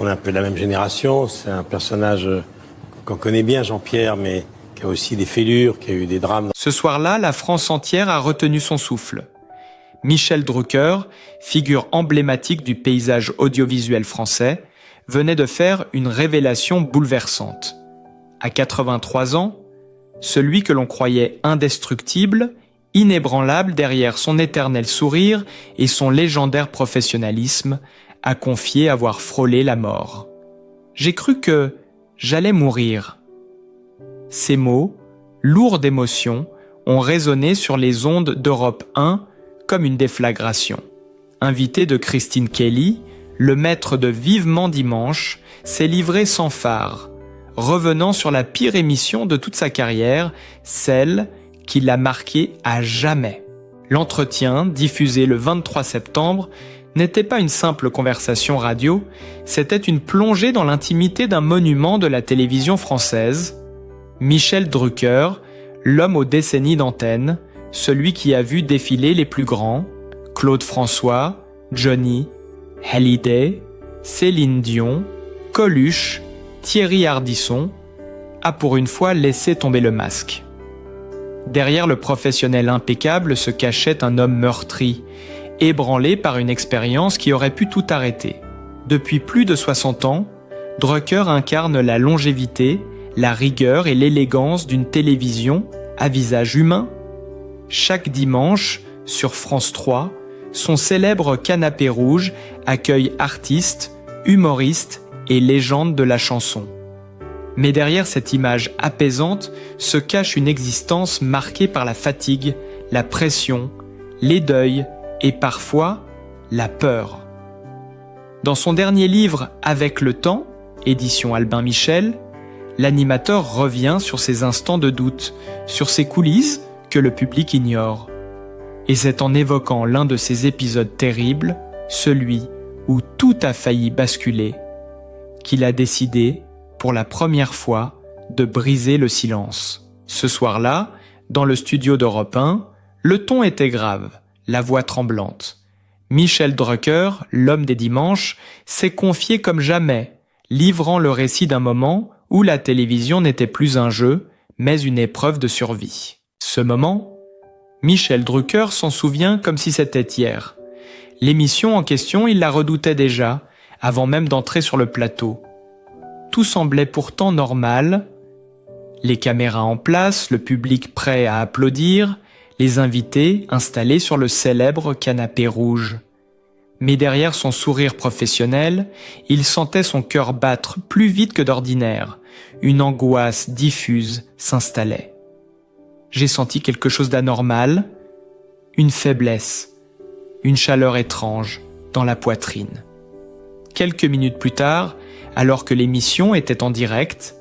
On est un peu de la même génération. C'est un personnage qu'on connaît bien, Jean-Pierre, mais qui a aussi des fêlures, qui a eu des drames. Ce soir-là, la France entière a retenu son souffle. Michel Drucker, figure emblématique du paysage audiovisuel français, venait de faire une révélation bouleversante. À 83 ans, celui que l'on croyait indestructible, inébranlable derrière son éternel sourire et son légendaire professionnalisme, a confié avoir frôlé la mort. J'ai cru que j'allais mourir. Ces mots, lourds d'émotion, ont résonné sur les ondes d'Europe 1 comme une déflagration. Invité de Christine Kelly, le maître de Vivement Dimanche s'est livré sans phare, revenant sur la pire émission de toute sa carrière, celle qui l'a marqué à jamais. L'entretien, diffusé le 23 septembre, n'était pas une simple conversation radio, c'était une plongée dans l'intimité d'un monument de la télévision française, Michel Drucker, l'homme aux décennies d'antenne, celui qui a vu défiler les plus grands, Claude François, Johnny, Hallyday, Céline Dion, Coluche, Thierry Ardisson, a pour une fois laissé tomber le masque. Derrière le professionnel impeccable se cachait un homme meurtri, ébranlé par une expérience qui aurait pu tout arrêter. Depuis plus de 60 ans, Drucker incarne la longévité, la rigueur et l'élégance d'une télévision à visage humain. Chaque dimanche, sur France 3, son célèbre canapé rouge accueille artistes, humoristes et légendes de la chanson. Mais derrière cette image apaisante se cache une existence marquée par la fatigue, la pression, les deuils et parfois la peur. Dans son dernier livre « Avec le temps », édition Albin Michel, l'animateur revient sur ses instants de doute, sur ses coulisses que le public ignore. Et c'est en évoquant l'un de ces épisodes terribles, celui où tout a failli basculer, qu'il a décidé, pour la première fois, de briser le silence. Ce soir-là, dans le studio d'Europe 1, le ton était grave, la voix tremblante. Michel Drucker, l'homme des dimanches, s'est confié comme jamais, livrant le récit d'un moment où la télévision n'était plus un jeu, mais une épreuve de survie. Ce moment, Michel Drucker s'en souvient comme si c'était hier. L'émission en question, il la redoutait déjà, avant même d'entrer sur le plateau. Tout semblait pourtant normal. Les caméras en place, le public prêt à applaudir, les invités installés sur le célèbre canapé rouge. Mais derrière son sourire professionnel, il sentait son cœur battre plus vite que d'ordinaire. Une angoisse diffuse s'installait. J'ai senti quelque chose d'anormal, une faiblesse, une chaleur étrange dans la poitrine. Quelques minutes plus tard, alors que l'émission était en direct,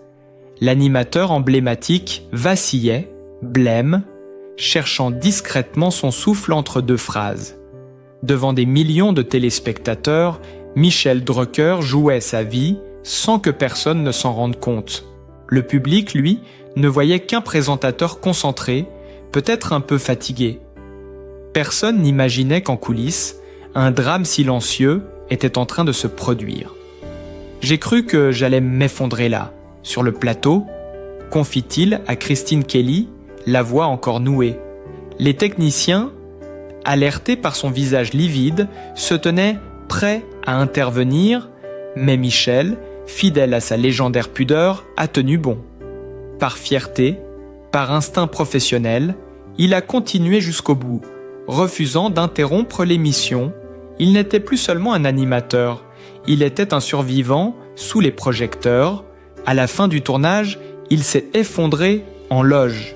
l'animateur emblématique vacillait, blême, cherchant discrètement son souffle entre deux phrases. Devant des millions de téléspectateurs, Michel Drucker jouait sa vie sans que personne ne s'en rende compte. Le public, lui, ne voyait qu'un présentateur concentré, peut-être un peu fatigué. Personne n'imaginait qu'en coulisses, un drame silencieux était en train de se produire. J'ai cru que j'allais m'effondrer là, sur le plateau, confie-t-il à Christine Kelly, la voix encore nouée. Les techniciens, alertés par son visage livide, se tenaient prêts à intervenir, mais Michel, fidèle à sa légendaire pudeur, a tenu bon. Par fierté, par instinct professionnel, il a continué jusqu'au bout, refusant d'interrompre l'émission. Il n'était plus seulement un animateur, il était un survivant sous les projecteurs. À la fin du tournage, il s'est effondré en loge.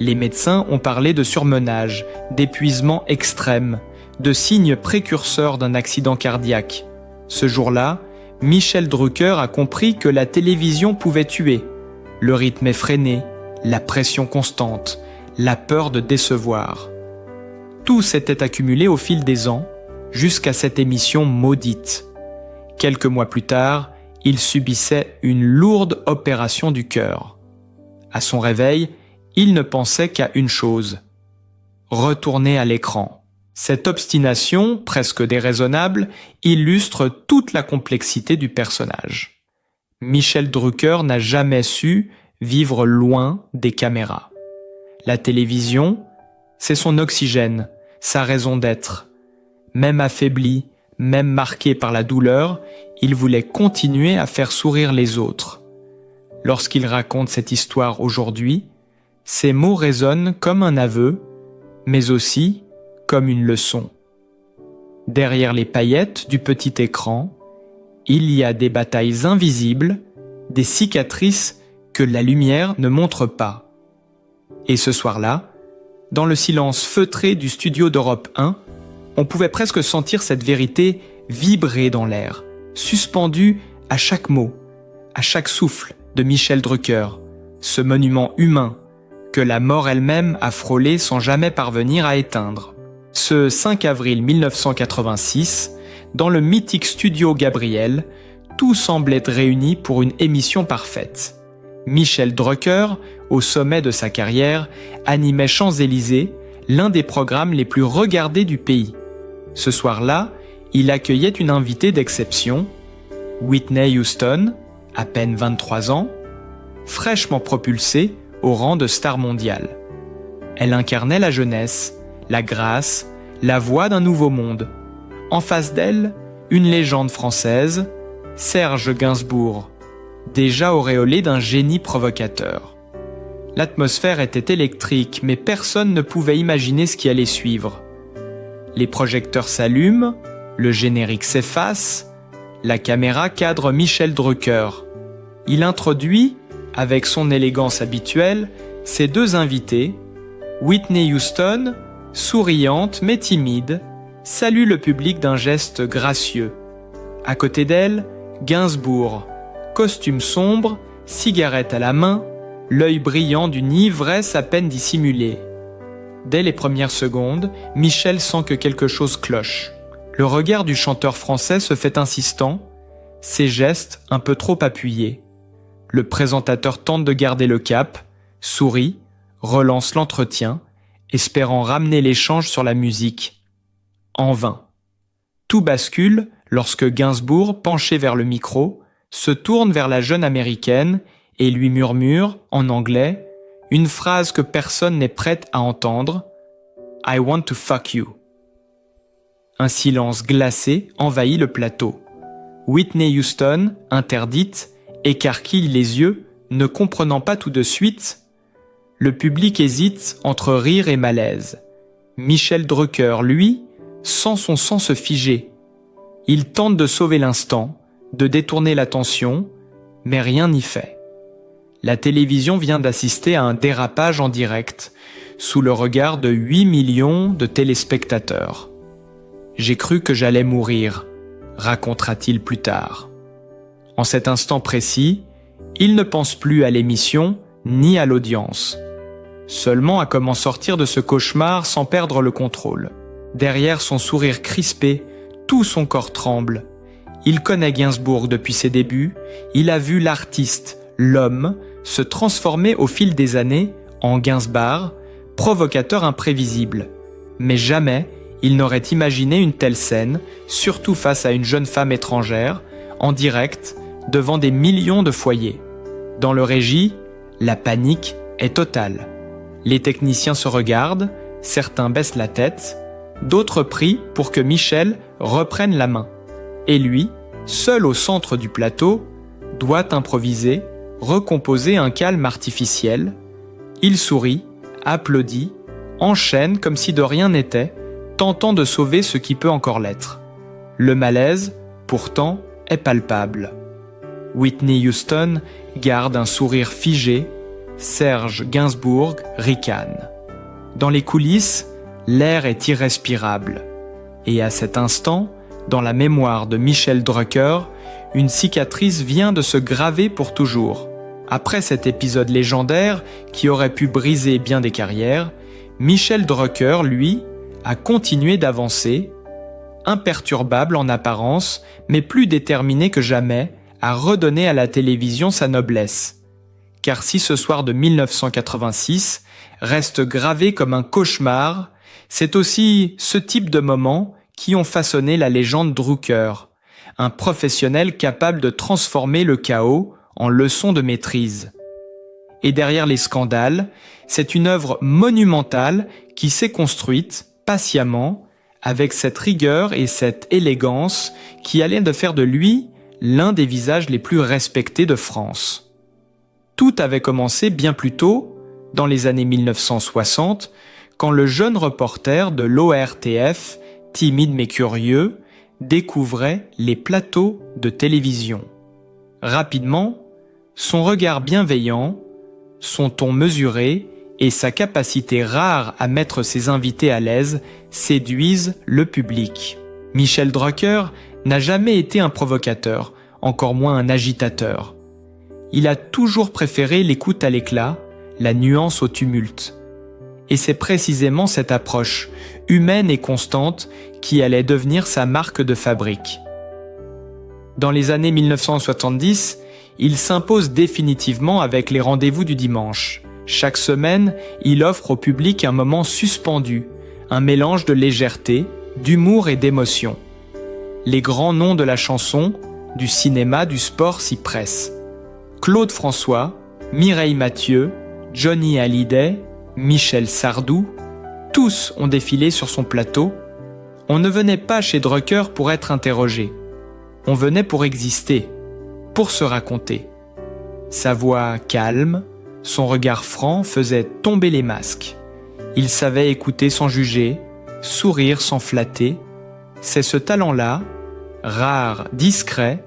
Les médecins ont parlé de surmenage, d'épuisement extrême, de signes précurseurs d'un accident cardiaque. Ce jour-là, Michel Drucker a compris que la télévision pouvait tuer. Le rythme effréné, la pression constante, la peur de décevoir. Tout s'était accumulé au fil des ans, jusqu'à cette émission maudite. Quelques mois plus tard, il subissait une lourde opération du cœur. À son réveil, il ne pensait qu'à une chose: retourner à l'écran. Cette obstination, presque déraisonnable, illustre toute la complexité du personnage. Michel Drucker n'a jamais su vivre loin des caméras. La télévision, c'est son oxygène, sa raison d'être. Même affaibli, même marqué par la douleur, il voulait continuer à faire sourire les autres. Lorsqu'il raconte cette histoire aujourd'hui, ses mots résonnent comme un aveu, mais aussi comme une leçon. Derrière les paillettes du petit écran, il y a des batailles invisibles, des cicatrices que la lumière ne montre pas. Et ce soir-là, dans le silence feutré du studio d'Europe 1, on pouvait presque sentir cette vérité vibrer dans l'air, suspendue à chaque mot, à chaque souffle de Michel Drucker, ce monument humain que la mort elle-même a frôlé sans jamais parvenir à éteindre. Ce 5 avril 1986, dans le mythique studio Gabriel, tout semble être réuni pour une émission parfaite. Michel Drucker, au sommet de sa carrière, animait Champs-Élysées, l'un des programmes les plus regardés du pays. Ce soir-là, il accueillait une invitée d'exception, Whitney Houston, à peine 23 ans, fraîchement propulsée au rang de star mondiale. Elle incarnait la jeunesse, la grâce, la voix d'un nouveau monde. En face d'elle, une légende française, Serge Gainsbourg, déjà auréolé d'un génie provocateur. L'atmosphère était électrique, mais personne ne pouvait imaginer ce qui allait suivre. Les projecteurs s'allument, le générique s'efface, la caméra cadre Michel Drucker. Il introduit, avec son élégance habituelle, ses deux invités, Whitney Houston, souriante mais timide, salue le public d'un geste gracieux. À côté d'elle, Gainsbourg, costume sombre, cigarette à la main, l'œil brillant d'une ivresse à peine dissimulée. Dès les premières secondes, Michel sent que quelque chose cloche. Le regard du chanteur français se fait insistant, ses gestes un peu trop appuyés. Le présentateur tente de garder le cap, sourit, relance l'entretien, espérant ramener l'échange sur la musique. En vain. Tout bascule lorsque Gainsbourg, penché vers le micro, se tourne vers la jeune américaine et lui murmure, en anglais, une phrase que personne n'est prêt à entendre « I want to fuck you ». Un silence glacé envahit le plateau. Whitney Houston, interdite, écarquille les yeux, ne comprenant pas tout de suite. Le public hésite entre rire et malaise. Michel Drucker, lui, sent son sang se figer. Il tente de sauver l'instant, de détourner l'attention, mais rien n'y fait. La télévision vient d'assister à un dérapage en direct, sous le regard de 8 millions de téléspectateurs. « J'ai cru que j'allais mourir », racontera-t-il plus tard. En cet instant précis, il ne pense plus à l'émission ni à l'audience. Seulement à comment sortir de ce cauchemar sans perdre le contrôle. Derrière son sourire crispé, tout son corps tremble. Il connaît Gainsbourg depuis ses débuts, il a vu l'artiste, l'homme, se transformer au fil des années en Gainsbar, provocateur imprévisible. Mais jamais il n'aurait imaginé une telle scène, surtout face à une jeune femme étrangère, en direct, devant des millions de foyers. Dans le régie, la panique est totale. Les techniciens se regardent, certains baissent la tête, d'autres prient pour que Michel reprenne la main. Et lui, seul au centre du plateau, doit improviser, recomposer un calme artificiel. Il sourit, applaudit, enchaîne comme si de rien n'était, tentant de sauver ce qui peut encore l'être. Le malaise, pourtant, est palpable. Whitney Houston garde un sourire figé, Serge Gainsbourg ricane. Dans les coulisses, l'air est irrespirable. Et à cet instant, dans la mémoire de Michel Drucker, une cicatrice vient de se graver pour toujours. Après cet épisode légendaire qui aurait pu briser bien des carrières, Michel Drucker, lui, a continué d'avancer, imperturbable en apparence, mais plus déterminé que jamais à redonner à la télévision sa noblesse. Car si ce soir de 1986 reste gravé comme un cauchemar, C'est aussi ce type de moments qui ont façonné la légende Drucker, un professionnel capable de transformer le chaos en leçon de maîtrise. Et derrière les scandales, c'est une œuvre monumentale qui s'est construite patiemment, avec cette rigueur et cette élégance qui allaient de faire de lui l'un des visages les plus respectés de France. Tout avait commencé bien plus tôt, dans les années 1960, quand le jeune reporter de l'ORTF, timide mais curieux, découvrait les plateaux de télévision. Rapidement, son regard bienveillant, son ton mesuré et sa capacité rare à mettre ses invités à l'aise séduisent le public. Michel Drucker n'a jamais été un provocateur, encore moins un agitateur. Il a toujours préféré l'écoute à l'éclat, la nuance au tumulte. Et c'est précisément cette approche, humaine et constante, qui allait devenir sa marque de fabrique. Dans les années 1970, il s'impose définitivement avec les rendez-vous du dimanche. Chaque semaine, il offre au public un moment suspendu, un mélange de légèreté, d'humour et d'émotion. Les grands noms de la chanson, du cinéma, du sport s'y pressent. Claude François, Mireille Mathieu, Johnny Hallyday, Michel Sardou, tous ont défilé sur son plateau. On ne venait pas chez Drucker pour être interrogé. On venait pour exister, pour se raconter. Sa voix calme, son regard franc faisait tomber les masques. Il savait écouter sans juger, sourire sans flatter. C'est ce talent-là, rare, discret,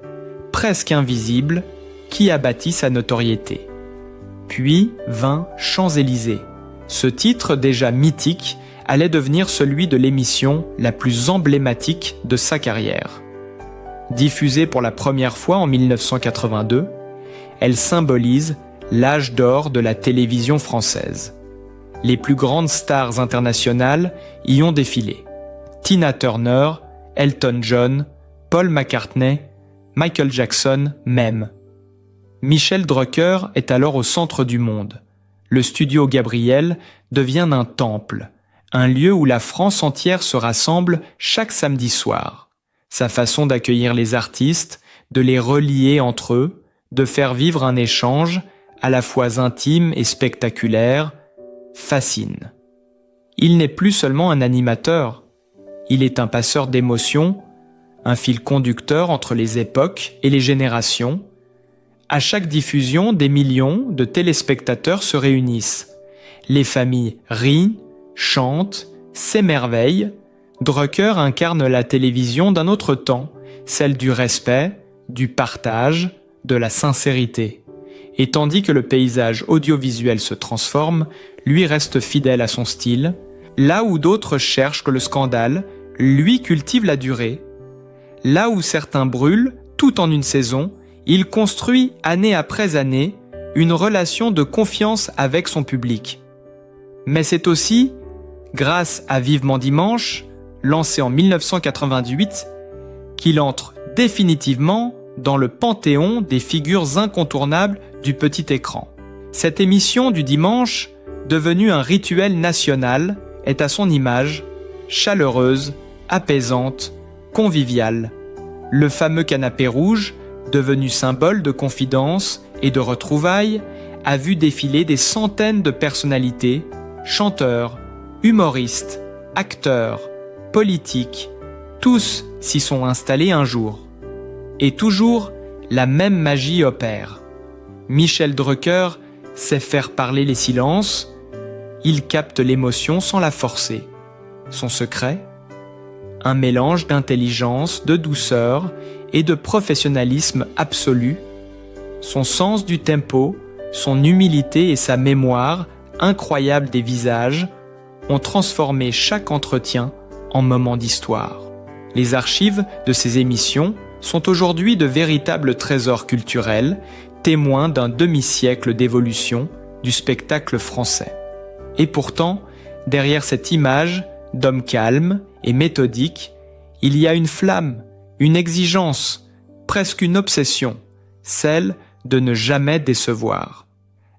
presque invisible, qui a bâti sa notoriété. Puis vint Champs-Élysées. Ce titre déjà mythique allait devenir celui de l'émission la plus emblématique de sa carrière. Diffusée pour la première fois en 1982, elle symbolise l'âge d'or de la télévision française. Les plus grandes stars internationales y ont défilé. Tina Turner, Elton John, Paul McCartney, Michael Jackson même. Michel Drucker est alors au centre du monde. Le studio Gabriel devient un temple, un lieu où la France entière se rassemble chaque samedi soir. Sa façon d'accueillir les artistes, de les relier entre eux, de faire vivre un échange à la fois intime et spectaculaire, fascine. Il n'est plus seulement un animateur, il est un passeur d'émotions, un fil conducteur entre les époques et les générations. À chaque diffusion, des millions de téléspectateurs se réunissent. Les familles rient, chantent, s'émerveillent. Drucker incarne la télévision d'un autre temps, celle du respect, du partage, de la sincérité. Et tandis que le paysage audiovisuel se transforme, lui reste fidèle à son style. Là où d'autres cherchent le scandale, lui cultive la durée. Là où certains brûlent, tout en une saison, il construit année après année une relation de confiance avec son public. Mais c'est aussi, grâce à Vivement Dimanche, lancé en 1998, qu'il entre définitivement dans le panthéon des figures incontournables du petit écran. Cette émission du dimanche, devenue un rituel national, est à son image, chaleureuse, apaisante, conviviale. Le fameux canapé rouge, devenu symbole de confidence et de retrouvailles, a vu défiler des centaines de personnalités, chanteurs, humoristes, acteurs, politiques, tous s'y sont installés un jour. Et toujours, la même magie opère. Michel Drucker sait faire parler les silences, il capte l'émotion sans la forcer. Son secret ? Un mélange d'intelligence, de douceur et de professionnalisme absolu. Son sens du tempo, son humilité et sa mémoire incroyable des visages ont transformé chaque entretien en moment d'histoire. Les archives de ces émissions sont aujourd'hui de véritables trésors culturels, témoins d'un demi-siècle d'évolution du spectacle français. Et pourtant, derrière cette image d'homme calme et méthodique, il y a une flamme, une exigence, presque une obsession, celle de ne jamais décevoir.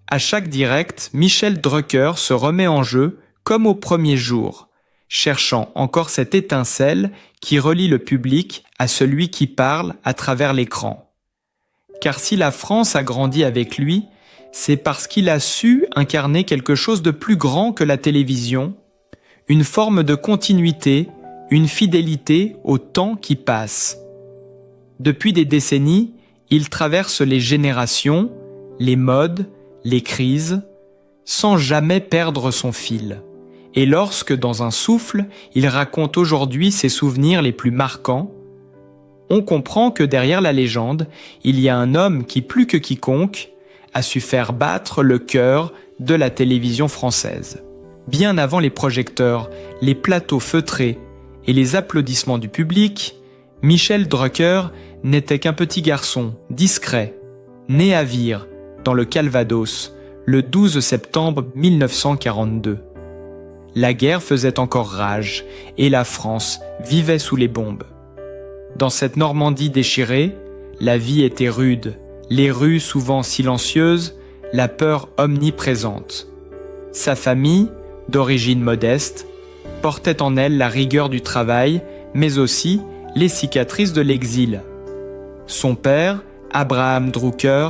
À chaque direct, Michel Drucker se remet en jeu comme au premier jour. cherchant encore cette étincelle qui relie le public à celui qui parle à travers l'écran. Car si la France a grandi avec lui, c'est parce qu'il a su incarner quelque chose de plus grand que la télévision, une forme de continuité, une fidélité au temps qui passe. Depuis des décennies, il traverse les générations, les modes, les crises, sans jamais perdre son fil. Et lorsque, dans un souffle, il raconte aujourd'hui ses souvenirs les plus marquants, on comprend que derrière la légende, il y a un homme qui, plus que quiconque, a su faire battre le cœur de la télévision française. Bien avant les projecteurs, les plateaux feutrés et les applaudissements du public, Michel Drucker n'était qu'un petit garçon, discret, né à Vire, dans le Calvados, le 12 septembre 1942. La guerre faisait encore rage et la France vivait sous les bombes. Dans cette Normandie déchirée, la vie était rude, les rues souvent silencieuses, la peur omniprésente. Sa famille, d'origine modeste, portait en elle la rigueur du travail, mais aussi les cicatrices de l'exil. Son père, Abraham Drucker,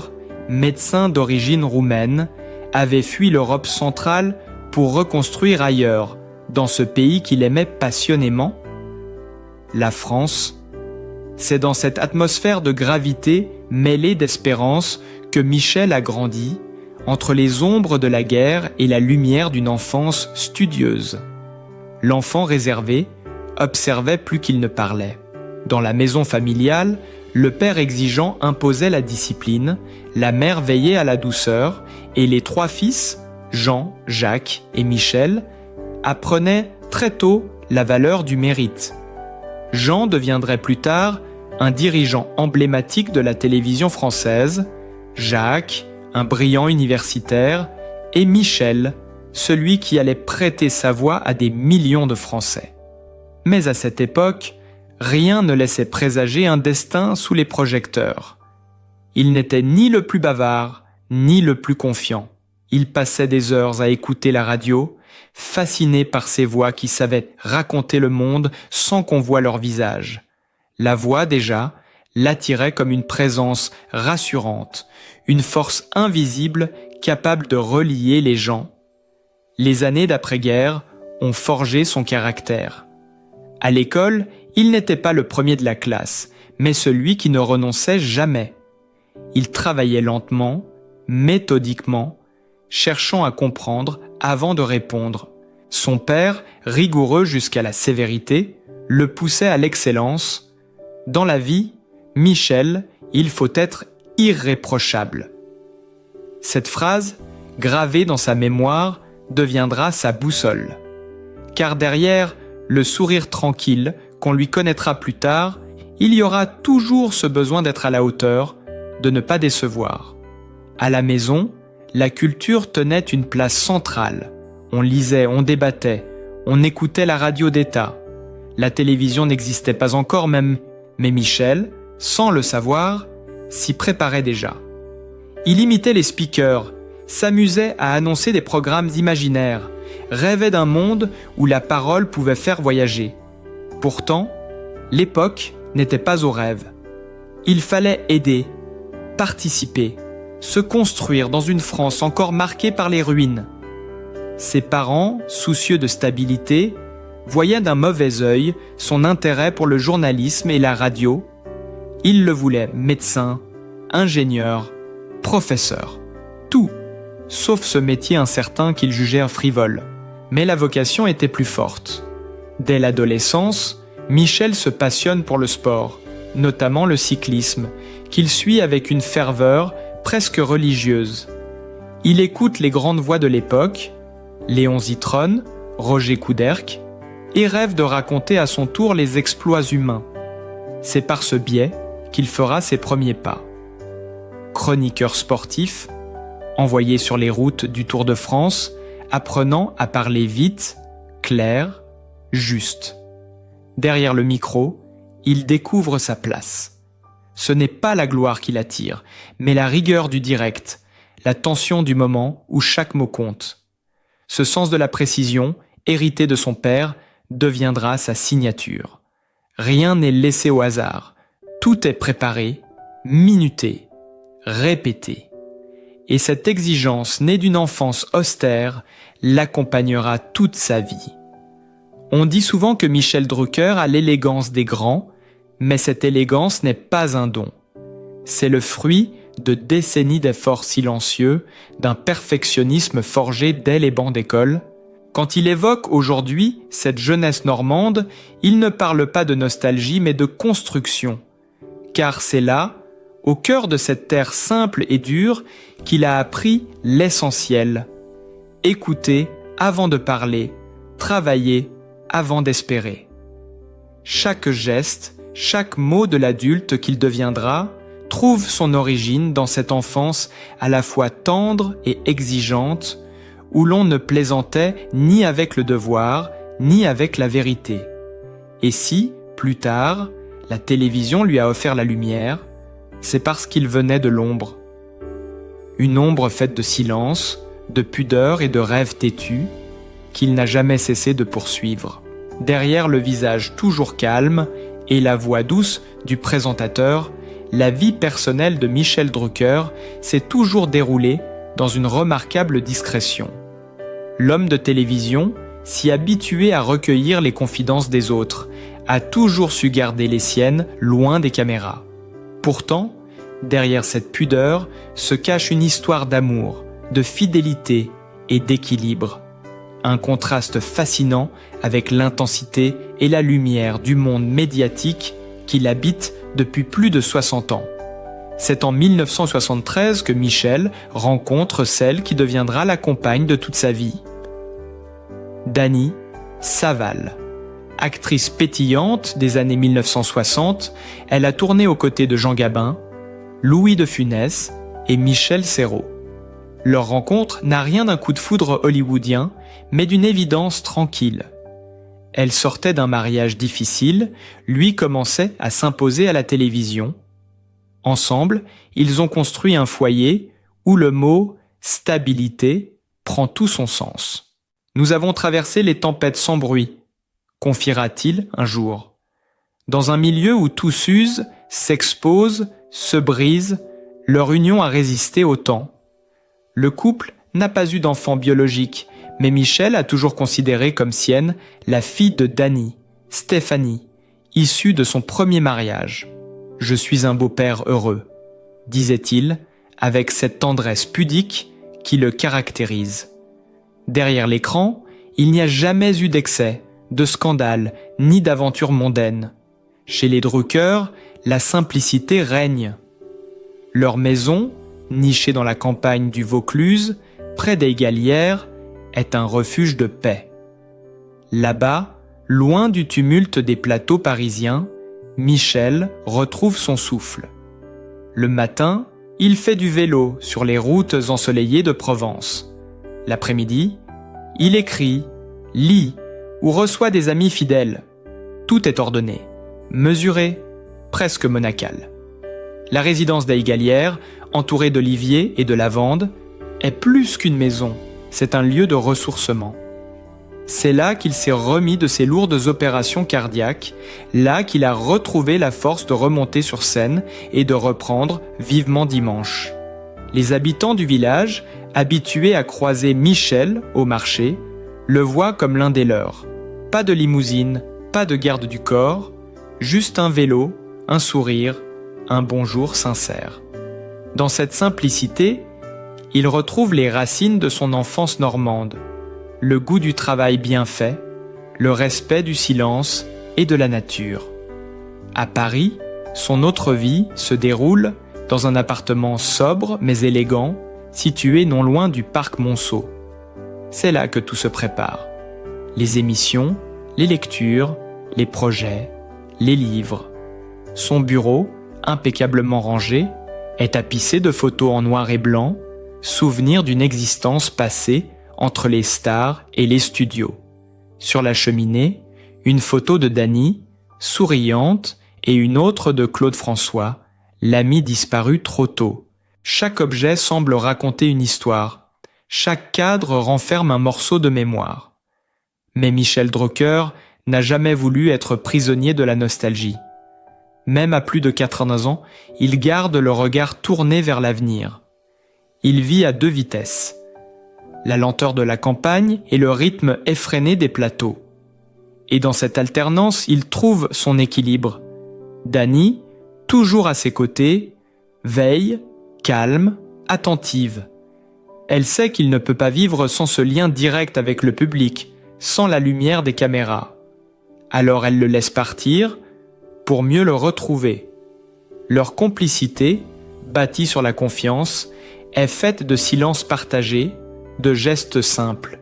médecin d'origine roumaine, avait fui l'Europe centrale pour reconstruire ailleurs, dans ce pays qu'il aimait passionnément, la France. C'est dans cette atmosphère de gravité mêlée d'espérance que Michel a grandi, entre les ombres de la guerre et la lumière d'une enfance studieuse. L'enfant réservé observait plus qu'il ne parlait. Dans la maison familiale, le père exigeant imposait la discipline, la mère veillait à la douceur, et les trois fils, Jean, Jacques et Michel, apprenaient très tôt la valeur du mérite. Jean deviendrait plus tard un dirigeant emblématique de la télévision française, Jacques, un brillant universitaire, et Michel, celui qui allait prêter sa voix à des millions de Français. Mais à cette époque, rien ne laissait présager un destin sous les projecteurs. Il n'était ni le plus bavard, ni le plus confiant. Il passait des heures à écouter la radio, fasciné par ces voix qui savaient raconter le monde sans qu'on voie leur visage. La voix, déjà, l'attirait comme une présence rassurante, une force invisible capable de relier les gens. Les années d'après-guerre ont forgé son caractère. À l'école, il n'était pas le premier de la classe, mais celui qui ne renonçait jamais. Il travaillait lentement, méthodiquement, cherchant à comprendre avant de répondre. Son père, rigoureux jusqu'à la sévérité, le poussait à l'excellence. Dans la vie, Michel, il faut être irréprochable. Cette phrase, gravée dans sa mémoire, deviendra sa boussole. Car derrière le sourire tranquille qu'on lui connaîtra plus tard, il y aura toujours ce besoin d'être à la hauteur, de ne pas décevoir. À la maison, la culture tenait une place centrale. On lisait, on débattait, on écoutait la radio d'État. La télévision n'existait pas encore même, mais Michel, sans le savoir, s'y préparait déjà. Il imitait les speakers, s'amusait à annoncer des programmes imaginaires, rêvait d'un monde où la parole pouvait faire voyager. Pourtant, l'époque n'était pas au rêve. Il fallait aider, participer, se construire dans une France encore marquée par les ruines. Ses parents, soucieux de stabilité, voyaient d'un mauvais œil son intérêt pour le journalisme et la radio. Ils le voulaient médecin, ingénieur, professeur, tout, sauf ce métier incertain qu'ils jugeaient frivole. Mais la vocation était plus forte. Dès l'adolescence, Michel se passionne pour le sport, notamment le cyclisme, qu'il suit avec une ferveur presque religieuse. Il écoute les grandes voix de l'époque, Léon Zitrone, Roger Couderc, et rêve de raconter à son tour les exploits humains. C'est par ce biais qu'il fera ses premiers pas. Chroniqueur sportif, envoyé sur les routes du Tour de France, apprenant à parler vite, clair, juste. Derrière le micro, il découvre sa place. Ce n'est pas la gloire qui l'attire, mais la rigueur du direct, la tension du moment où chaque mot compte. Ce sens de la précision, hérité de son père, deviendra sa signature. Rien n'est laissé au hasard. Tout est préparé, minuté, répété. Et cette exigence née d'une enfance austère l'accompagnera toute sa vie. On dit souvent que Michel Drucker a l'élégance des grands, mais cette élégance n'est pas un don. C'est le fruit de décennies d'efforts silencieux, d'un perfectionnisme forgé dès les bancs d'école. Quand il évoque aujourd'hui cette jeunesse normande, il ne parle pas de nostalgie mais de construction. Car c'est là, au cœur de cette terre simple et dure, qu'il a appris l'essentiel. Écouter avant de parler, travailler avant d'espérer. Chaque geste, chaque mot de l'adulte qu'il deviendra, trouve son origine dans cette enfance à la fois tendre et exigeante, où l'on ne plaisantait ni avec le devoir, ni avec la vérité. Et si, plus tard, la télévision lui a offert la lumière, c'est parce qu'il venait de l'ombre. Une ombre faite de silence, de pudeur et de rêves têtus, qu'il n'a jamais cessé de poursuivre. Derrière le visage toujours calme et la voix douce du présentateur, la vie personnelle de Michel Drucker s'est toujours déroulée dans une remarquable discrétion. L'homme de télévision, si habitué à recueillir les confidences des autres, a toujours su garder les siennes loin des caméras. Pourtant, derrière cette pudeur se cache une histoire d'amour, de fidélité et d'équilibre. Un contraste fascinant avec l'intensité et la lumière du monde médiatique qu'il habite depuis plus de 60 ans. C'est en 1973 que Michel rencontre celle qui deviendra la compagne de toute sa vie. Dany Saval. Actrice pétillante des années 1960, elle a tourné aux côtés de Jean Gabin, Louis de Funès et Michel Serrault. Leur rencontre n'a rien d'un coup de foudre hollywoodien, mais d'une évidence tranquille. Elle sortait d'un mariage difficile, lui commençait à s'imposer à la télévision. Ensemble, ils ont construit un foyer où le mot « stabilité » prend tout son sens. « Nous avons traversé les tempêtes sans bruit », confiera-t-il un jour. Dans un milieu où tout s'use, s'expose, se brise, leur union a résisté au temps. Le couple n'a pas eu d'enfant biologique, mais Michel a toujours considéré comme sienne la fille de Dany, Stéphanie, issue de son premier mariage. « Je suis un beau-père heureux », disait-il, avec cette tendresse pudique qui le caractérise. Derrière l'écran, il n'y a jamais eu d'excès, de scandale, ni d'aventure mondaine. Chez les Drucker, la simplicité règne. Leur maison, nichée dans la campagne du Vaucluse, près des Galières, est un refuge de paix. Là-bas, loin du tumulte des plateaux parisiens, Michel retrouve son souffle. Le matin, il fait du vélo sur les routes ensoleillées de Provence. L'après-midi, il écrit, lit ou reçoit des amis fidèles. Tout est ordonné, mesuré, presque monacal. La résidence des Galières, entourée d'oliviers et de lavandes, est plus qu'une maison, c'est un lieu de ressourcement. C'est là qu'il s'est remis de ses lourdes opérations cardiaques, là qu'il a retrouvé la force de remonter sur scène et de reprendre vivement dimanche. Les habitants du village, habitués à croiser Michel au marché, le voient comme l'un des leurs. Pas de limousine, pas de garde du corps, juste un vélo, un sourire, un bonjour sincère. Dans cette simplicité, il retrouve les racines de son enfance normande, le goût du travail bien fait, le respect du silence et de la nature. À Paris, son autre vie se déroule dans un appartement sobre mais élégant, situé non loin du parc Monceau. C'est là que tout se prépare. Les émissions, les lectures, les projets, les livres. Son bureau, impeccablement rangé, est tapissé de photos en noir et blanc, souvenir d'une existence passée entre les stars et les studios. Sur la cheminée, une photo de Dany, souriante, et une autre de Claude François, l'ami disparu trop tôt. Chaque objet semble raconter une histoire. Chaque cadre renferme un morceau de mémoire. Mais Michel Drucker n'a jamais voulu être prisonnier de la nostalgie. Même à plus de 80 ans, il garde le regard tourné vers l'avenir. Il vit à 2 vitesses. La lenteur de la campagne et le rythme effréné des plateaux. Et dans cette alternance, il trouve son équilibre. Dany, toujours à ses côtés, veille, calme, attentive. Elle sait qu'il ne peut pas vivre sans ce lien direct avec le public, sans la lumière des caméras. Alors elle le laisse partir pour mieux le retrouver. Leur complicité, bâtie sur la confiance, est faite de silences partagés, de gestes simples.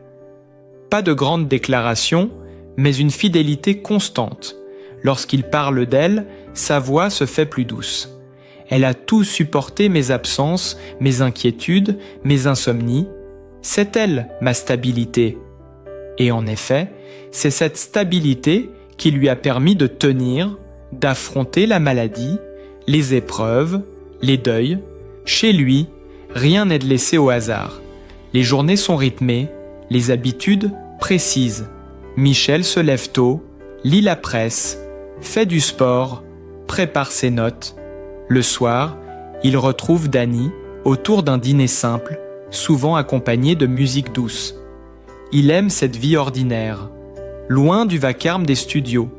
Pas de grandes déclarations, mais une fidélité constante. Lorsqu'il parle d'elle, sa voix se fait plus douce. Elle a tout supporté mes absences, mes inquiétudes, mes insomnies. C'est elle, ma stabilité. Et en effet, c'est cette stabilité qui lui a permis de tenir, d'affronter la maladie, les épreuves, les deuils. Chez lui, rien n'est laissé au hasard. Les journées sont rythmées, les habitudes précises. Michel se lève tôt, lit la presse, fait du sport, prépare ses notes. Le soir, il retrouve Dany autour d'un dîner simple, souvent accompagné de musique douce. Il aime cette vie ordinaire, loin du vacarme des studios.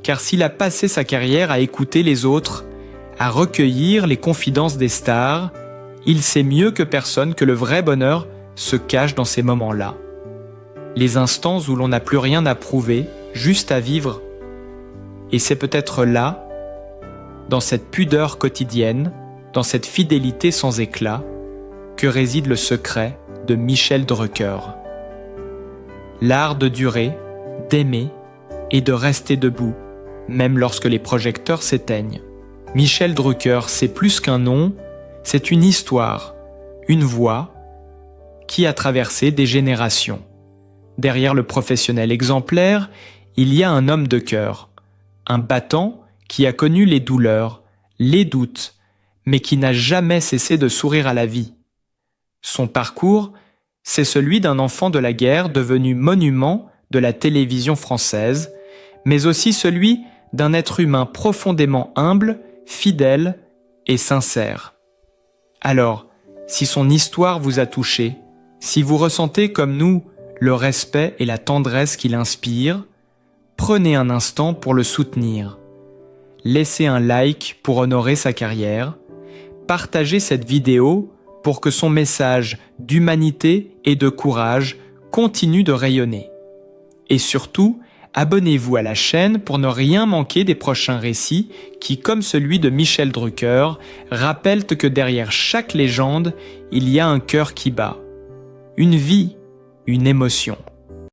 Car s'il a passé sa carrière à écouter les autres, à recueillir les confidences des stars, il sait mieux que personne que le vrai bonheur se cache dans ces moments-là. Les instants où l'on n'a plus rien à prouver, juste à vivre. Et c'est peut-être là, dans cette pudeur quotidienne, dans cette fidélité sans éclat, que réside le secret de Michel Drucker. L'art de durer, d'aimer et de rester debout, même lorsque les projecteurs s'éteignent. Michel Drucker, c'est plus qu'un nom, c'est une histoire, une voix qui a traversé des générations. Derrière le professionnel exemplaire, il y a un homme de cœur, un battant qui a connu les douleurs, les doutes, mais qui n'a jamais cessé de sourire à la vie. Son parcours, c'est celui d'un enfant de la guerre devenu monument de la télévision française, mais aussi celui d'un être humain profondément humble, fidèle et sincère. Alors, si son histoire vous a touché, si vous ressentez comme nous le respect et la tendresse qu'il inspire, prenez un instant pour le soutenir. Laissez un like pour honorer sa carrière. Partagez cette vidéo pour que son message d'humanité et de courage continue de rayonner. Et surtout, abonnez-vous à la chaîne pour ne rien manquer des prochains récits qui, comme celui de Michel Drucker, rappellent que derrière chaque légende, il y a un cœur qui bat. Une vie, une émotion.